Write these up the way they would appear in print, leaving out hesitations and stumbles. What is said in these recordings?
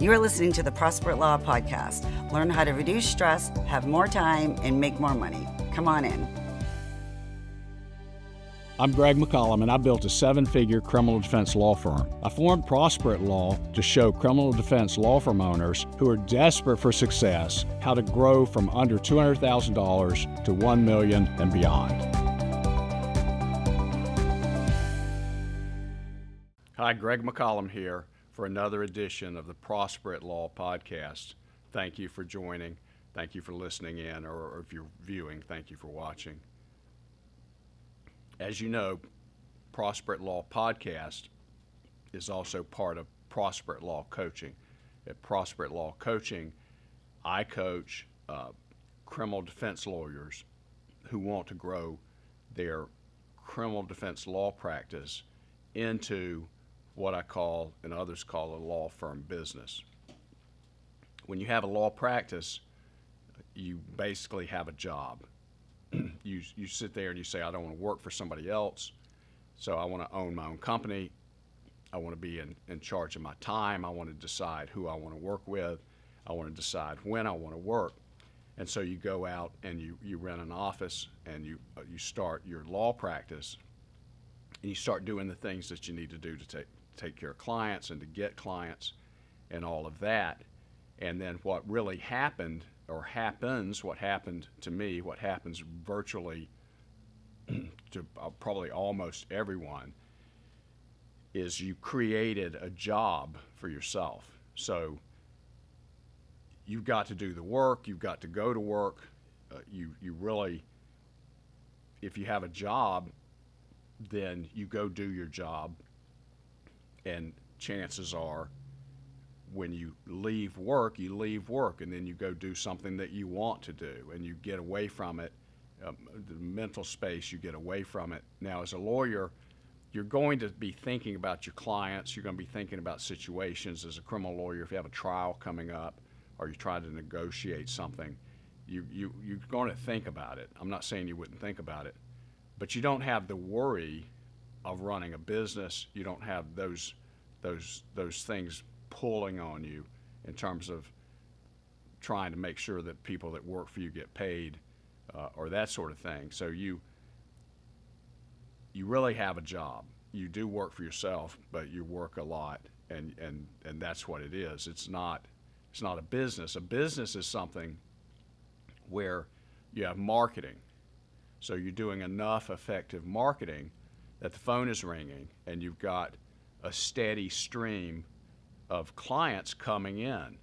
You are listening to the Prosperous Law Podcast. Learn how to reduce stress, have more time, and make more money. Come on in. I'm Greg McCollum, and I built a 7-figure criminal defense law firm. I formed Prosperous Law to show criminal defense law firm owners who are desperate for success how to grow from under $200,000 to $1 million and beyond. Hi, Greg McCollum here for another edition of the Prosperous Law Podcast. Thank you for joining. Thank you for listening in, or if you're viewing, thank you for watching. As you know, Prosperous Law Podcast is also part of Prosperous Law Coaching. At Prosperous Law Coaching, I coach criminal defense lawyers who want to grow their criminal defense law practice into what I call, and others call, a law firm business. When you have a law practice, you basically have a job. You sit there and you say, I don't want to work for somebody else, so I want to own my own company. I want to be in charge of my time. I want to decide who I want to work with. I want to decide when I want to work. And so you go out and you rent an office and you start your law practice, and you start doing the things that you need to do to take care of clients and to get clients and all of that. And then what really happened, or happens, what happened to me, what happens virtually to probably almost everyone, is you created a job for yourself. So you've got to do the work, you've got to go to work. You really, if you have a job, then you go do your job, and chances are when you leave work, and then you go do something that you want to do, and you get away from it, the mental space, you get away from it. Now, as a lawyer, you're going to be thinking about your clients, you're going to be thinking about situations. As a criminal lawyer, if you have a trial coming up or you're trying to negotiate something, you're going to think about it. I'm not saying you wouldn't think about it, but you don't have the worry of running a business. You don't have those things pulling on you in terms of trying to make sure that people that work for you get paid, or that sort of thing. So you really have a job. You do work for yourself, but you work a lot, and that's what it is. It's not a business. A business is something where you have marketing. So you're doing enough effective marketing that the phone is ringing and you've got a steady stream of clients coming in.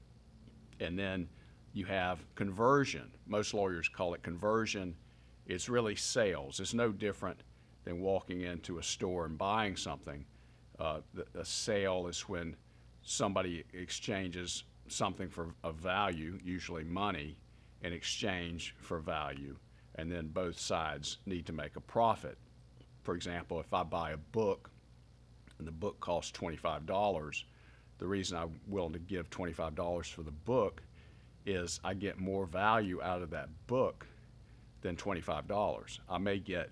And then you have conversion. Most lawyers call it conversion. It's really sales. It's no different than walking into a store and buying something. A sale is when somebody exchanges something for a value, usually money, in exchange for value, and then both sides need to make a profit. For example, if I buy a book and the book costs $25, the reason I'm willing to give $25 for the book is I get more value out of that book than $25. I may get,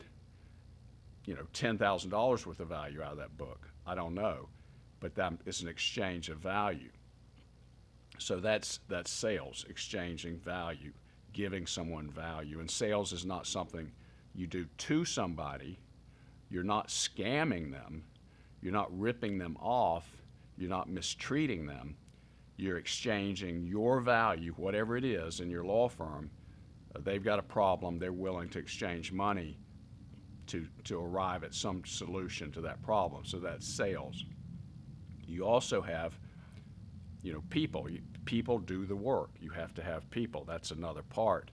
$10,000 worth of value out of that book. I don't know, but that is an exchange of value. So that's sales, exchanging value, giving someone value. And sales is not something you do to somebody. You're not scamming them. You're not ripping them off. You're not mistreating them. You're exchanging your value, whatever it is, in your law firm. They've got a problem. They're willing to exchange money to arrive at some solution to that problem. So that's sales. You also have, people. People do the work. You have to have people. That's another part.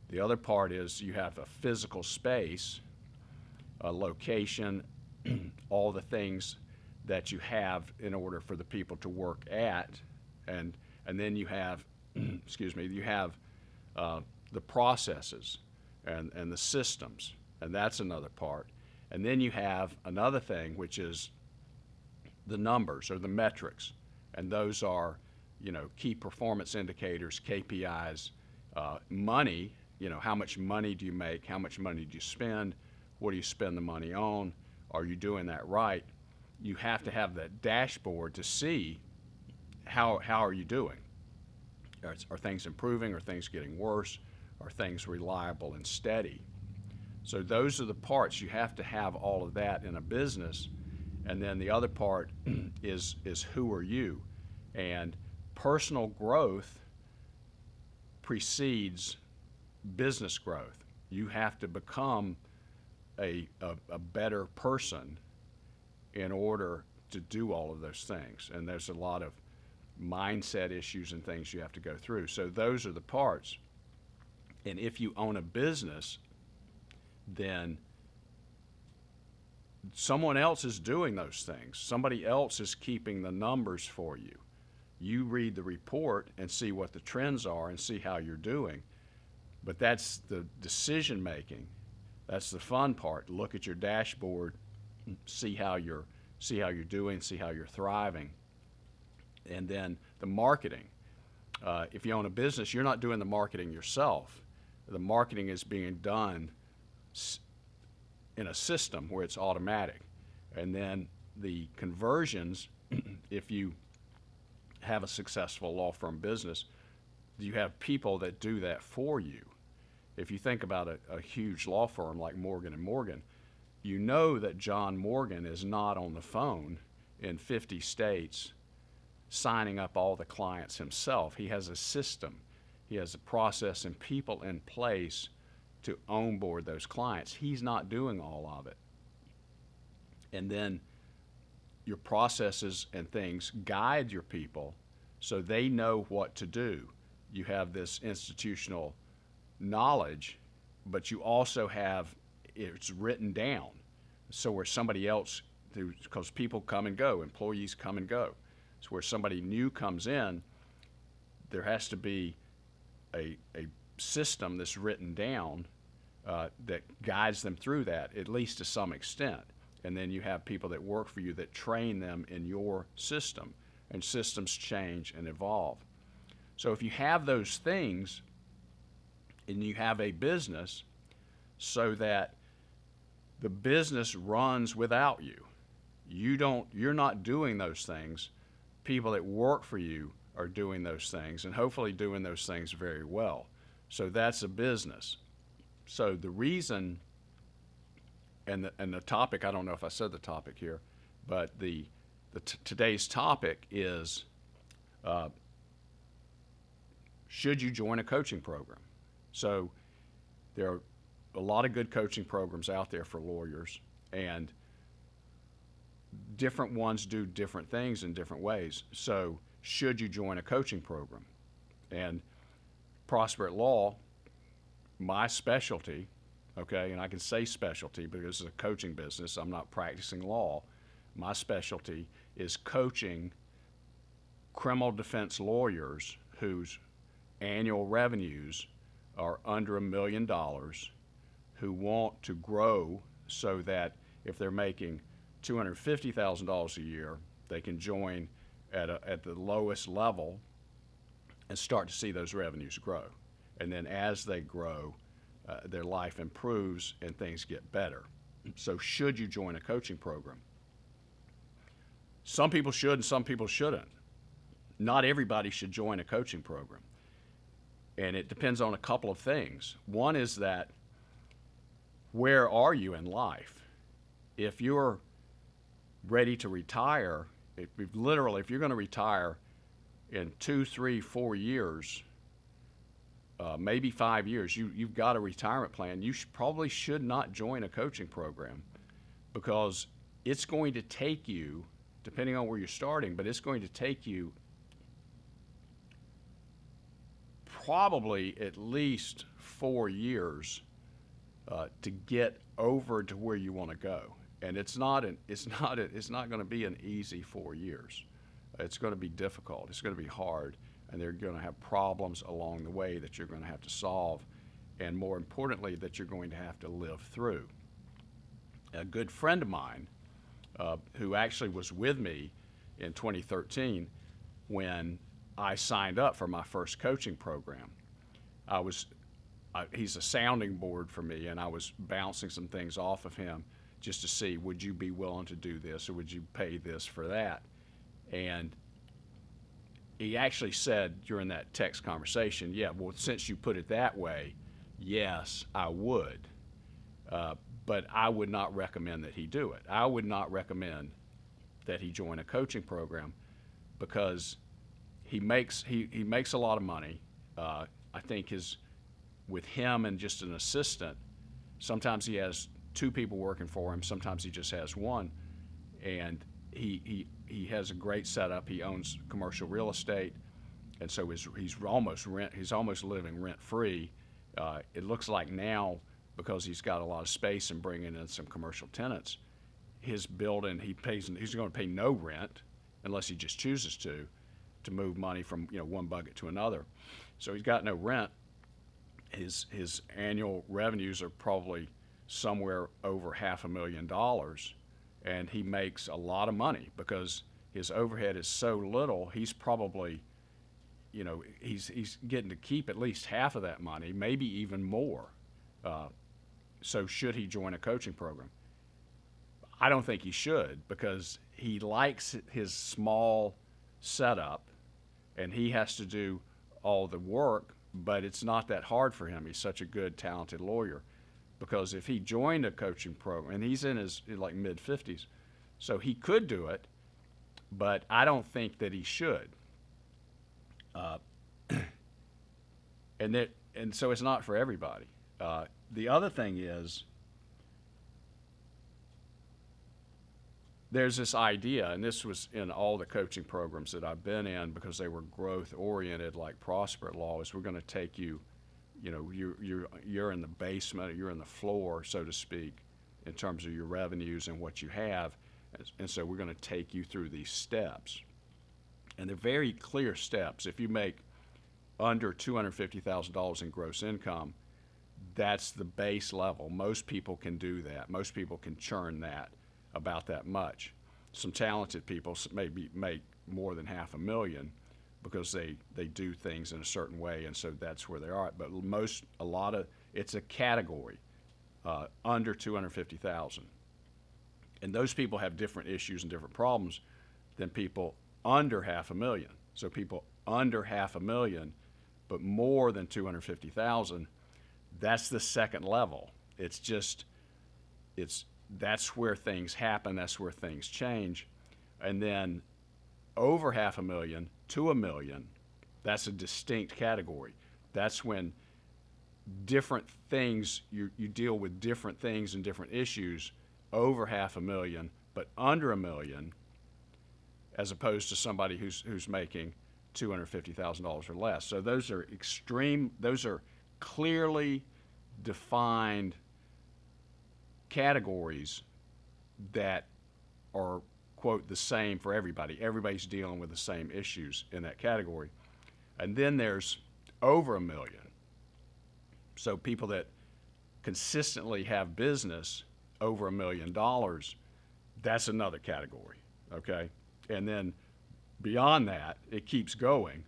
The other part is you have a physical space, a location, all the things that you have in order for the people to work at, and then you have, you have the processes and the systems, and that's another part. And then you have another thing, which is the numbers or the metrics, and those are, key performance indicators, KPIs, money. How much money do you make? How much money do you spend? What do you spend the money on? Are you doing that right? You have to have that dashboard to see how are you doing? Are things improving? Are things getting worse? Are things reliable and steady? So those are the parts. You have to have all of that in a business. And then the other part is who are you? And personal growth precedes business growth. You have to become a better person in order to do all of those things. And there's a lot of mindset issues and things you have to go through. So those are the parts. And if you own a business, then someone else is doing those things. Somebody else is keeping the numbers for you. You read the report and see what the trends are and see how you're doing. But that's the decision making. That's the fun part. Look at your dashboard, see how you're doing, see how you're thriving. And then the marketing. If you own a business, you're not doing the marketing yourself. The marketing is being done in a system where it's automatic. And then the conversions, if you have a successful law firm business, you have people that do that for you. If you think about a huge law firm like Morgan & Morgan, you know that John Morgan is not on the phone in 50 states signing up all the clients himself. He has a system. He has a process and people in place to onboard those clients. He's not doing all of it. And then your processes and things guide your people so they know what to do. You have this institutional knowledge, but you also have it's written down. So where somebody else, because people come and go, employees come and go. So where somebody new comes in, there has to be a system that's written down that guides them through that, at least to some extent. And then you have people that work for you that train them in your system, and systems change and evolve. So if you have those things and you have a business so that the business runs without you, you're not doing those things. People that work for you are doing those things and hopefully doing those things very well. So that's a business. So the reason and the topic, I don't know if I said the topic here, but today's topic is should you join a coaching program? So there are a lot of good coaching programs out there for lawyers, and different ones do different things in different ways. So should you join a coaching program? And Prosper at Law, my specialty, okay, and I can say specialty because it's a coaching business, I'm not practicing law. My specialty is coaching criminal defense lawyers whose annual revenues are under $1 million, who want to grow so that if they're making $250,000 a year, they can join at the lowest level and start to see those revenues grow. And then as they grow, their life improves and things get better. So should you join a coaching program? Some people should and some people shouldn't. Not everybody should join a coaching program. And it depends on a couple of things. One is that where are you in life? If you're ready to retire, if you're going to retire in 2, 3, 4 years, maybe 5 years, you've got a retirement plan, you probably should not join a coaching program because it's going to take you, depending on where you're starting, but it's going to take you probably at least 4 years to get over to where you want to go. And it's not going to be an easy 4 years. It's going to be difficult. It's going to be hard, and they're going to have problems along the way that you're going to have to solve, and more importantly, that you're going to have to live through. A good friend of mine, who actually was with me in 2013 when I signed up for my first coaching program, he's a sounding board for me, and I was bouncing some things off of him just to see, would you be willing to do this or would you pay this for that? And he actually said during that text conversation, yeah, well, since you put it that way, yes, I would. But I would not recommend that he do it. I would not recommend that he join a coaching program because he makes a lot of money. I think with him and just an assistant, sometimes he has two people working for him. Sometimes he just has one, and he has a great setup. He owns commercial real estate, and so he's almost living rent free. It looks like now, because he's got a lot of space and bringing in some commercial tenants, his building he's going to pay no rent unless he just chooses to move money from one bucket to another. So he's got no rent. His annual revenues are probably somewhere over $500,000, and he makes a lot of money because his overhead is so little. He's probably, he's getting to keep at least half of that money, maybe even more. So should he join a coaching program? I don't think he should, because he likes his small setup and he has to do all the work, but it's not that hard for him. He's such a good, talented lawyer. Because if he joined a coaching program, and he's in his mid-50s, so he could do it, but I don't think that he should. And so it's not for everybody. The other thing is, there's this idea, and this was in all the coaching programs that I've been in because they were growth-oriented, like Prosper Law, is we're going to take you, you're in the basement, or you're in the floor, so to speak, in terms of your revenues and what you have, and so we're going to take you through these steps. And they're very clear steps. If you make under $250,000 in gross income, that's the base level. Most people can do that. Most people can churn that about that much. Some talented people maybe make more than $500,000 because they do things in a certain way, and so that's where they are. But it's a category under $250,000, and those people have different issues and different problems than people under $500,000. So people under $500,000, but more than $250,000, that's the second level. That's where things happen. That's where things change, and then over $500,000 to $1 million, that's a distinct category. That's when different things, you deal with different things and different issues over $500,000, but under $1 million, as opposed to somebody who's making $250,000 or less. So those are clearly defined categories that are, quote, the same for everybody. Everybody's dealing with the same issues in that category. And then there's over $1 million. So people that consistently have business over $1 million, that's another category, okay? And then beyond that, it keeps going.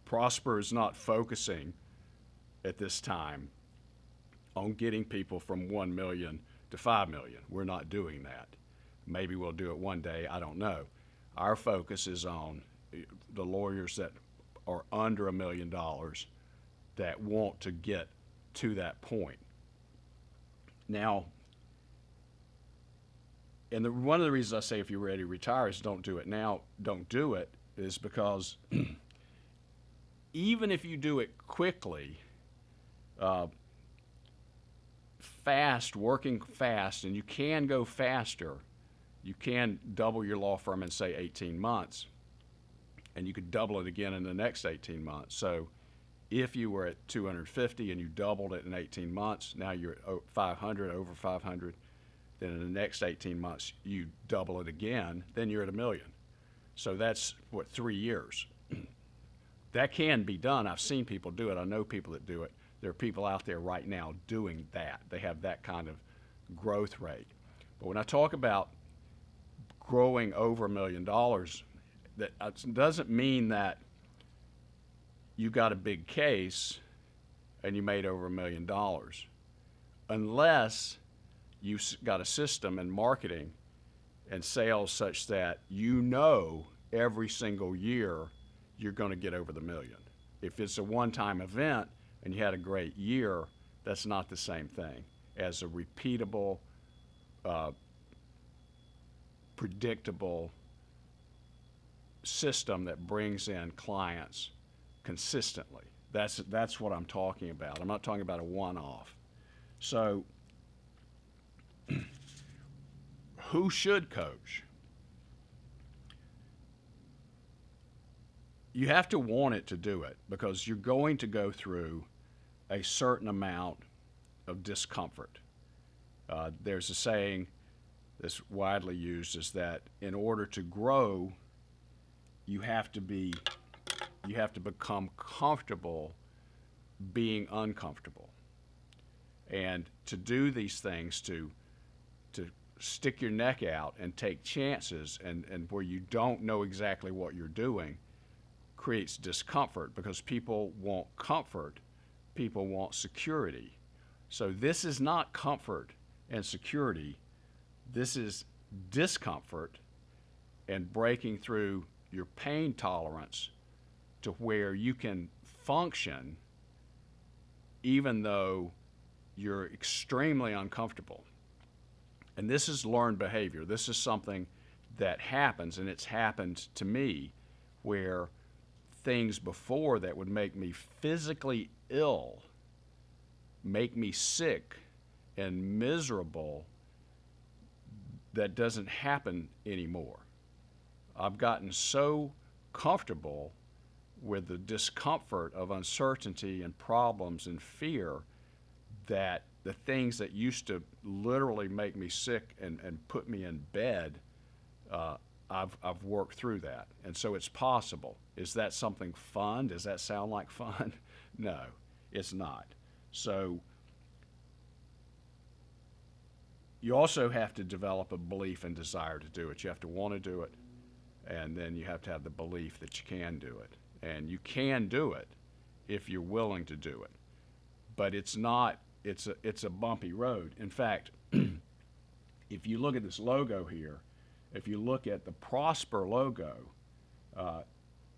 Prosper is not focusing at this time on getting people from 1 million to 5 million. We're not doing that. Maybe we'll do it one day, I don't know. Our focus is on the lawyers that are under $1 million that want to get to that point. Now, and one of the reasons I say if you're ready to retire is don't do it now, don't do it, is because even if you do it quickly, fast, working fast, and you can go faster, you can double your law firm in, say, 18 months, and you could double it again in the next 18 months. So if you were at 250 and you doubled it in 18 months, now you're at 500, over 500. Then in the next 18 months, you double it again, then you're at $1 million. So that's, 3 years. That can be done. I've seen people do it. I know people that do it. There are people out there right now doing that. They have that kind of growth rate. But when I talk about growing over $1 million, that doesn't mean that you got a big case and you made over $1 million, unless you got a system in marketing and sales such that every single year you're going to get over the million. If it's a one-time event and you had a great year, that's not the same thing as a repeatable, predictable system that brings in clients consistently. That's what I'm talking about. I'm not talking about a one-off. So who should coach? You have to want it to do it, because you're going to go through a certain amount of discomfort. There's a saying that's widely used, is that in order to grow, you have to become comfortable being uncomfortable. And to do these things, to stick your neck out and take chances, and where you don't know exactly what you're doing, creates discomfort, because people want comfort, people want security. So this is not comfort and security, this is discomfort and breaking through your pain tolerance to where you can function even though you're extremely uncomfortable. And this is learned behavior. This is something that happens, and it's happened to me, where things before that would make me physically ill, make me sick and miserable, that doesn't happen anymore. I've gotten so comfortable with the discomfort of uncertainty and problems and fear that the things that used to literally make me sick and put me in bed, I've worked through that. And so it's possible. Is that something fun? Does that sound like fun? No, it's not. So you also have to develop a belief and desire to do it. You have to want to do it, and then you have to have the belief that you can do it. And you can do it if you're willing to do it. But it's a bumpy road. In fact, if you look at this logo here, if you look at the Prosper logo,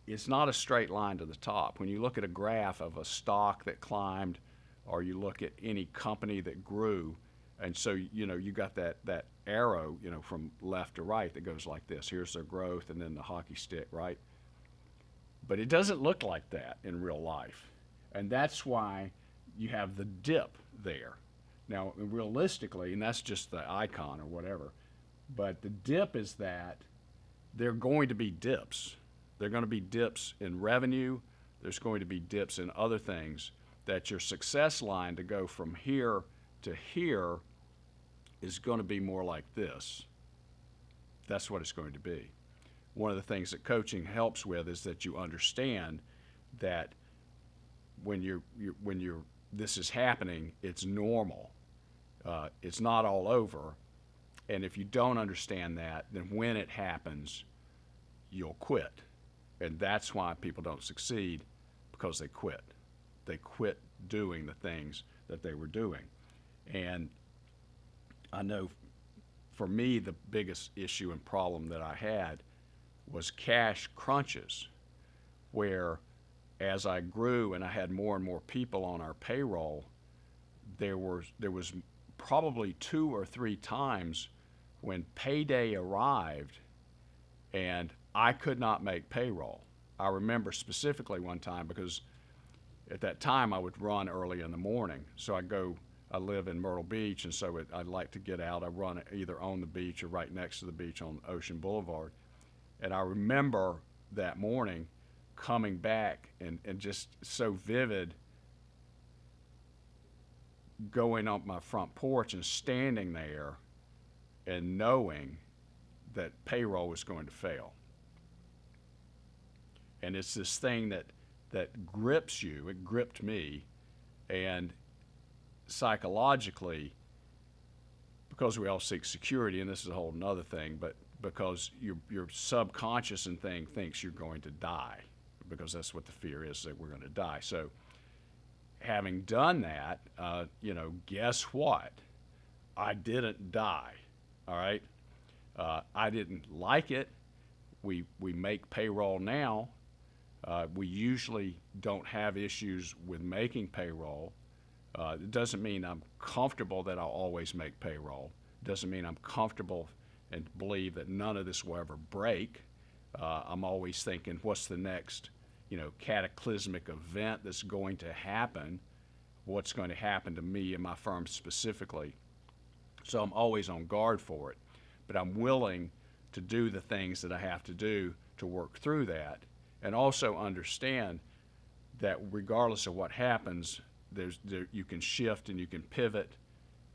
it's not a straight line to the top. When you look at a graph of a stock that climbed, or you look at any company that grew, and so you got that arrow, from left to right that goes like this. Here's their growth, and then the hockey stick, right? But it doesn't look like that in real life, and that's why you have the dip there. Now, realistically, and that's just the icon or whatever, but the dip is that there are going to be dips. There are going to be dips in revenue. There's going to be dips in other things, that your success line to go from here to here is going to be more like this. That's what it's going to be. One of the things that coaching helps with is that you understand that when this is happening, it's normal. It's not all over. And if you don't understand that, then when it happens, you'll quit. And that's why people don't succeed, because they quit. They quit doing the things that they were doing. And I know for me, the biggest issue and problem that I had was cash crunches, where as I grew and I had more and more people on our payroll, there was probably 2 or 3 times when payday arrived and I could not make payroll. I remember specifically one time, because at that time I would run early in the morning. So I live in Myrtle Beach, and so I'd like to get out. I run either on the beach or right next to the beach on Ocean Boulevard. And I remember that morning coming back and just so vivid, going up my front porch and standing there and knowing that payroll was going to fail. And it's this thing that grips you. It gripped me, and psychologically, because we all seek security, and this is a whole nother thing, but because your subconscious and thing thinks you're going to die, because that's what the fear is, that we're going to die. So having done that, guess what? I didn't die, all right? I didn't like it. We make payroll now. We usually don't have issues with making payroll. It doesn't mean I'm comfortable that I'll always make payroll. It doesn't mean I'm comfortable and believe that none of this will ever break. I'm always thinking, what's the next, cataclysmic event that's going to happen? What's going to happen to me and my firm specifically? So I'm always on guard for it. But I'm willing to do the things that I have to do to work through that, and also understand that regardless of what happens, you can shift and you can pivot,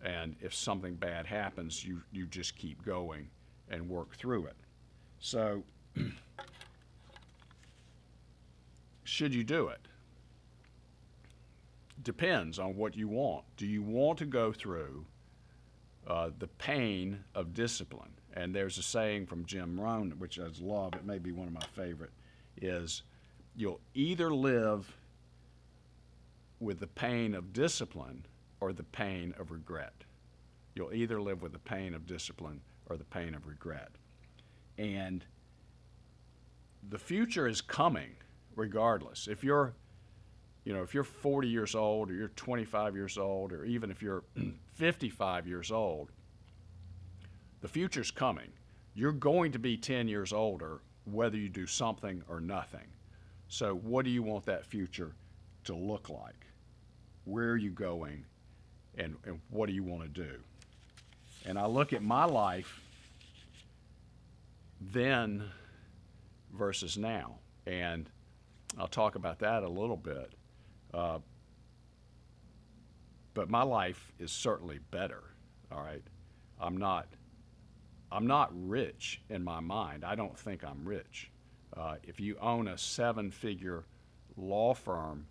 and if something bad happens, you just keep going and work through it. So should you do it? Depends on what you want. Do you want to go through the pain of discipline? And there's a saying from Jim Rohn, which I love, it may be one of my favorite, is you'll either live with the pain of discipline or the pain of regret. You'll either live with the pain of discipline or the pain of regret. And the future is coming regardless. If you're 40 years old, or you're 25 years old, or even if you're 55 years old, the future's coming. You're going to be 10 years older whether you do something or nothing. So what do you want that future to look like? Where are you going, and what do you want to do? And I look at my life then versus now, and I'll talk about that a little bit. But my life is certainly better, all right? I'm not rich in my mind. I don't think I'm rich. If you own a 7-figure law firm,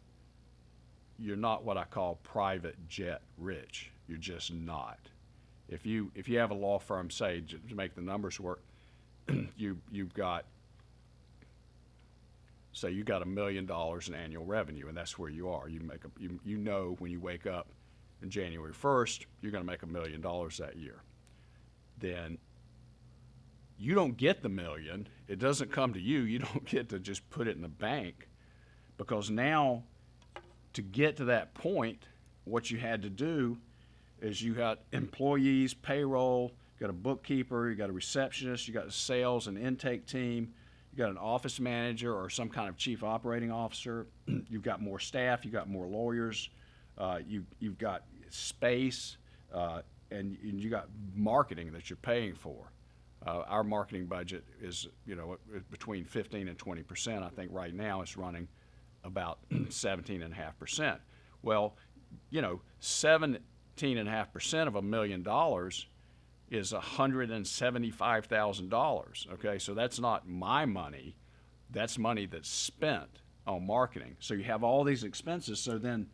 you're not what I call private jet rich. You're just not. If you have a law firm, say, to make the numbers work, you've got $1 million in annual revenue, and that's where you are. You know when you wake up on January 1st, you're going to make $1 million that year. Then you don't get the million. It doesn't come to you. You don't get to just put it in the bank, because now to get to that point, what you had to do is you got employees, payroll, you got a bookkeeper, you got a receptionist, you got a sales and intake team, you got an office manager or some kind of chief operating officer, you've got more staff, you've got more lawyers, you've got space, and you got marketing that you're paying for. Our marketing budget is, between 15 and 20%. I think right now it's running about 17.5%. Well, 17.5% of $1 million is $175,000. Okay, so that's not my money. That's money that's spent on marketing. So you have all these expenses. So then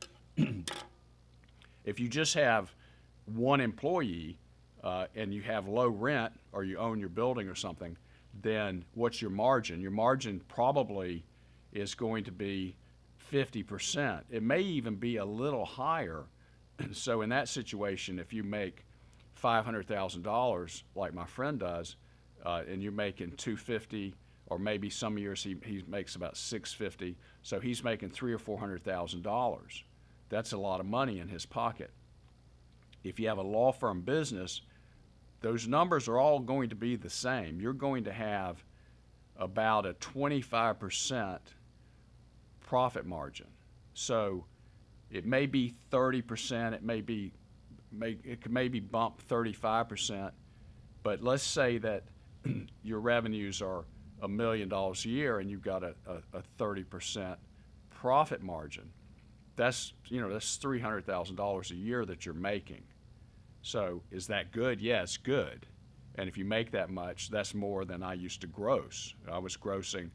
if you just have one employee and you have low rent, or you own your building or something, then what's your margin? Your margin probably is going to be 50%. It may even be a little higher. So in that situation, if you make $500,000 like my friend does, and you're making $250,000, or maybe some years he makes about $650,000, so he's making $300,000 or $400,000. That's a lot of money in his pocket. If you have a law firm business, those numbers are all going to be the same. You're going to have about a 25% profit margin. So it may be 30%, it may be bump 35%, but let's say that your revenues are $1 million a year and you've got a 30% profit margin. That's $300,000 a year that you're making. So is that good? Yeah, it's good. And if you make that much, that's more than I used to gross. I was grossing,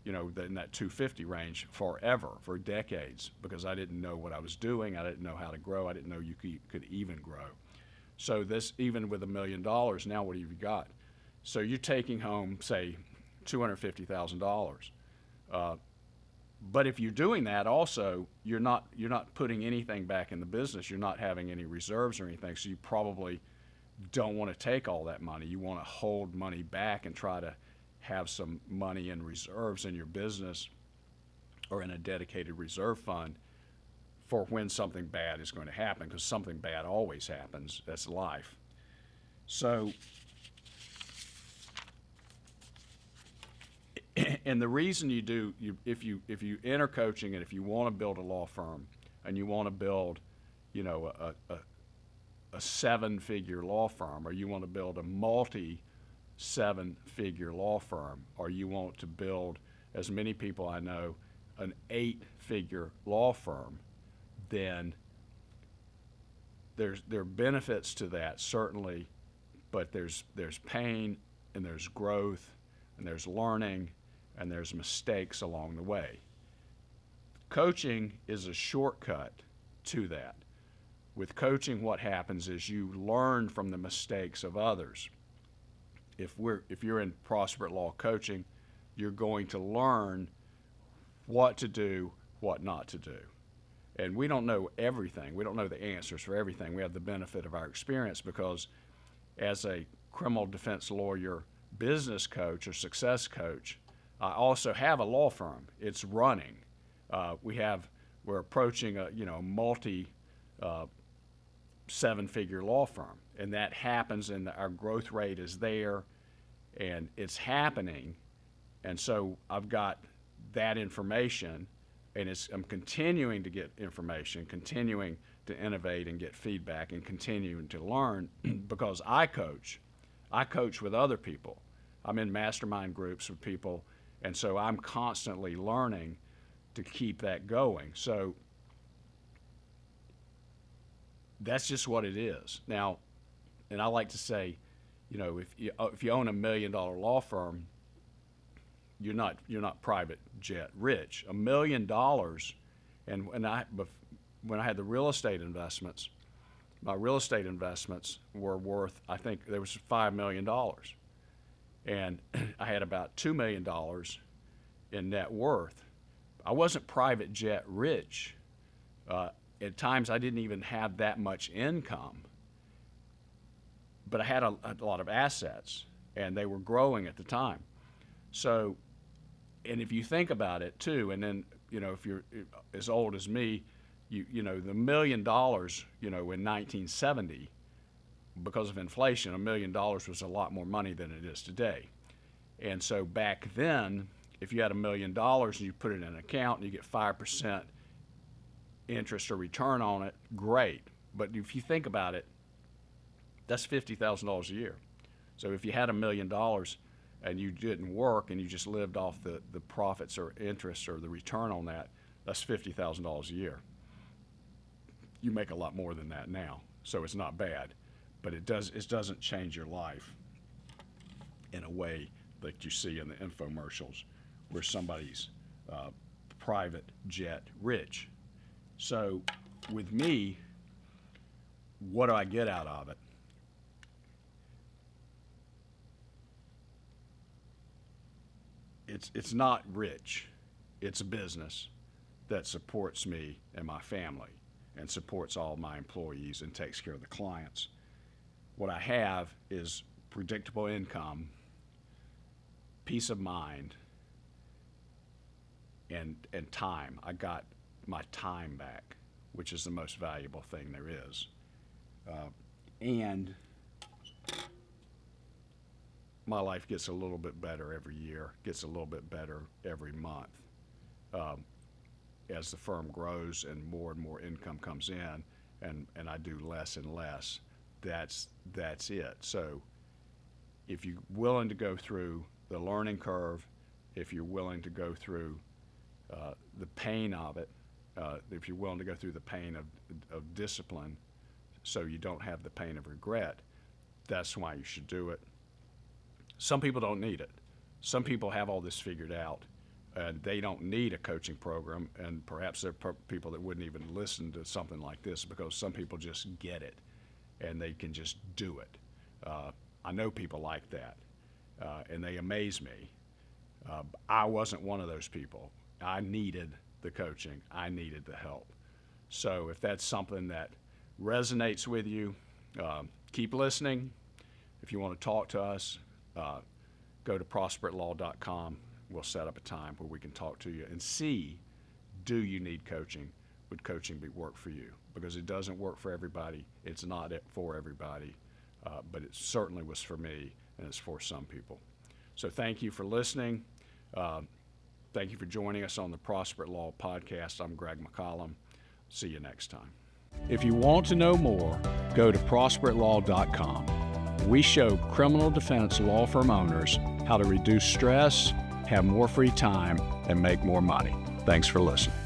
in that 250 range forever, for decades, because I didn't know what I was doing. I didn't know how to grow. I didn't know you could even grow. So this, even with $1 million, now what have you got? So you're taking home, say, $250,000. But if you're doing that, also you're not putting anything back in the business. You're not having any reserves or anything. So you probably don't want to take all that money. You want to hold money back and try to have some money in reserves in your business or in a dedicated reserve fund for when something bad is going to happen, because something bad always happens. That's life. So, and the reason you do, if you enter coaching, and if you want to build a law firm, and you want to build, you know, a seven-figure law firm, or you want to build a multi-seven-figure law firm, or you want to build, as many people I know, an 8-figure law firm, then there are benefits to that, certainly, but there's pain, and there's growth, and there's learning, and there's mistakes along the way. Coaching is a shortcut to that. With coaching, what happens is you learn from the mistakes of others. If you're in Prosperous Law coaching, you're going to learn what to do, what not to do. And we don't know everything. We don't know the answers for everything. We have the benefit of our experience, because as a criminal defense lawyer, business coach, or success coach, I also have a law firm. It's running. We're approaching a multi seven-figure law firm, and that happens, and our growth rate is there, and it's happening, and so I've got that information, and I'm continuing to get information, continuing to innovate and get feedback, and continuing to learn because I coach with other people. I'm in mastermind groups with people, and so I'm constantly learning to keep that going. So that's just what it is. Now, and I like to say, if you own $1 million law firm, you're not private jet rich. $1 million, and when I had the real estate investments, my real estate investments were worth, I think there was $5 million, and I had about $2 million in net worth. I wasn't private jet rich. At times I didn't even have that much income, but I had a lot of assets, and they were growing at the time. So, and if you think about it too, and then, if you're as old as me, the $1 million, in 1970, because of inflation, $1 million was a lot more money than it is today. And so back then, if you had $1 million and you put it in an account and you get 5% interest or return on it, great. But if you think about it, that's $50,000 a year. So if you had $1 million and you didn't work and you just lived off the profits or interest or the return on that, that's $50,000 a year. You make a lot more than that now, so it's not bad. But it doesn't change your life in a way that you see in the infomercials where somebody's private jet rich. So with me, what do I get out of it? It's not rich. It's a business that supports me and my family and supports all my employees and takes care of the clients. What I have is predictable income, peace of mind, and time. I got my time back, which is the most valuable thing there is. And my life gets a little bit better every year, gets a little bit better every month. As the firm grows and more income comes in, and I do less and less, that's it. So if you're willing to go through the learning curve, if you're willing to go through the pain of it, if you're willing to go through the pain of discipline so you don't have the pain of regret, that's why you should do it. Some people don't need it. Some people have all this figured out, and they don't need a coaching program, and perhaps there are people that wouldn't even listen to something like this because some people just get it, and they can just do it. I know people like that, and they amaze me. I wasn't one of those people. I needed the coaching. I needed the help. So if that's something that resonates with you, keep listening. If you want to talk to us, go to prosperoutlaw.com. We'll set up a time where we can talk to you and see do you need coaching? Would coaching be work for you? Because it doesn't work for everybody. It's not for everybody, but it certainly was for me, and it's for some people. So thank you for listening. Thank you for joining us on the Prosper Law Podcast. I'm Greg McCollum. See you next time. If you want to know more, go to prosperitlaw.com. We show criminal defense law firm owners how to reduce stress, have more free time, and make more money. Thanks for listening.